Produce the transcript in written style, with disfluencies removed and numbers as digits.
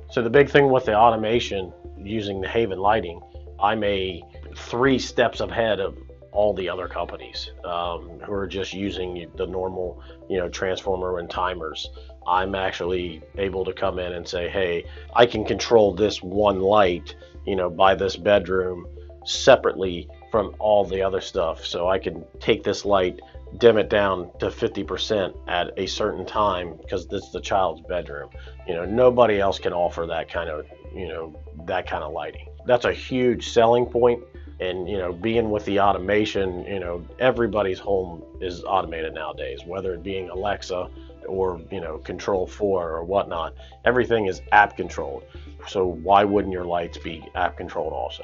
So the big thing with the automation using the Haven lighting, I'm a 3 steps ahead of all the other companies who are just using the normal, transformer and timers. I'm actually able to come in and say, hey, I can control this one light, by this bedroom separately from all the other stuff. So I can take this light, dim it down to 50% at a certain time because this is the child's bedroom. Nobody else can offer that kind of lighting. That's a huge selling point. And being with the automation, everybody's home is automated nowadays, whether it being Alexa or Control 4 or whatnot. Everything is app controlled. So why wouldn't your lights be app controlled also?